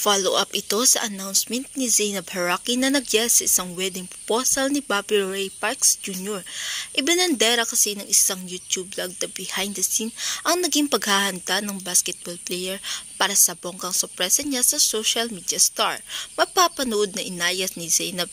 Follow-up ito sa announcement ni Zainab Haraki na nag-yes sa isang wedding proposal ni Bobby Ray Parks Jr. Ibinandera kasi ng isang YouTube vlog na behind the scene ang naging paghahanda ng basketball player para sa bonggang sorpresa niya sa social media star. Mapapanood na inayas ni Zainab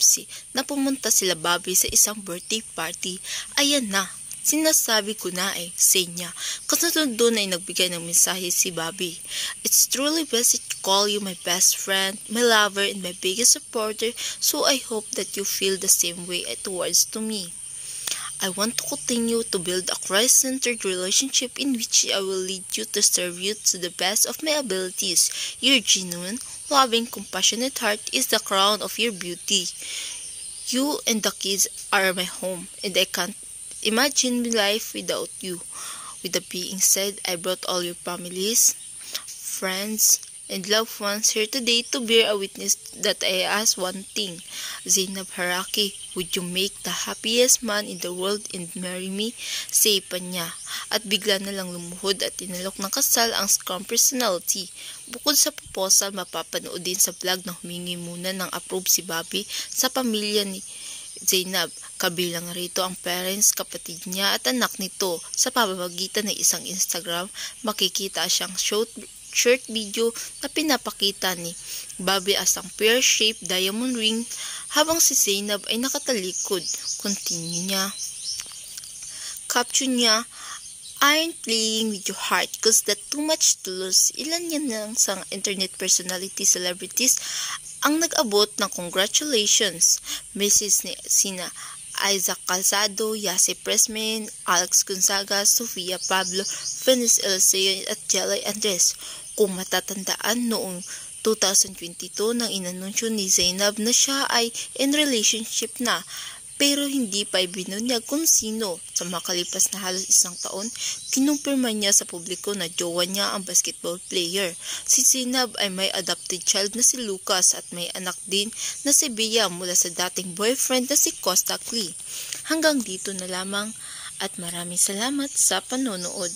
na pumunta sila Bobby sa isang birthday party. Ayan na. Sinasabi ko na say niya. Kasunod doon ay nagbigay ng mensahe si Bobby. It's truly blessed to call you my best friend, my lover, and my biggest supporter, so I hope that you feel the same way towards to me. I want to continue to build a Christ-centered relationship in which I will lead you to serve you to the best of my abilities. Your genuine, loving, compassionate heart is the crown of your beauty. You and the kids are my home, and I can't imagine life without you. With that being said, I brought all your families, friends, and loved ones here today to bear a witness that I ask one thing. Zainab Haraki, would you make the happiest man in the world and marry me? Say pa niya. At bigla na lang lumuhod at tinalok ng kasal ang scrum personality. Bukod sa proposal, mapapanood din sa vlog na humingi muna ng approve si Bobby sa pamilya ni Zainab, kabilang rito ang parents, kapatid niya at anak nito. Sa pamamagitan ng isang Instagram, makikita siyang short video na pinapakita ni Bobby as ang pear-shaped diamond ring habang si Zainab ay nakatalikod. Continue niya. Caption niya, I ain't playing with your heart cause that's too much to lose. Ilan yan ng sang internet personality celebrities ang nag-abot ng congratulations. Message ni sina Isaac Calzado, Yase Pressman, Alex Gonzaga, Sofia Pablo, Venice Eliseo at Jelay Andres. Kung matatandaan noong 2022 nang inanunsyo ni Zainab na siya ay in relationship na, pero hindi pa ibinunyag kung sino. Sa makalipas na halos isang taon, kinumpirma niya sa publiko na jowa niya ang basketball player. Si Zainab ay may adopted child na si Lucas at may anak din na si Bea mula sa dating boyfriend na si Costa Clee. Hanggang dito na lamang at maraming salamat sa panonood.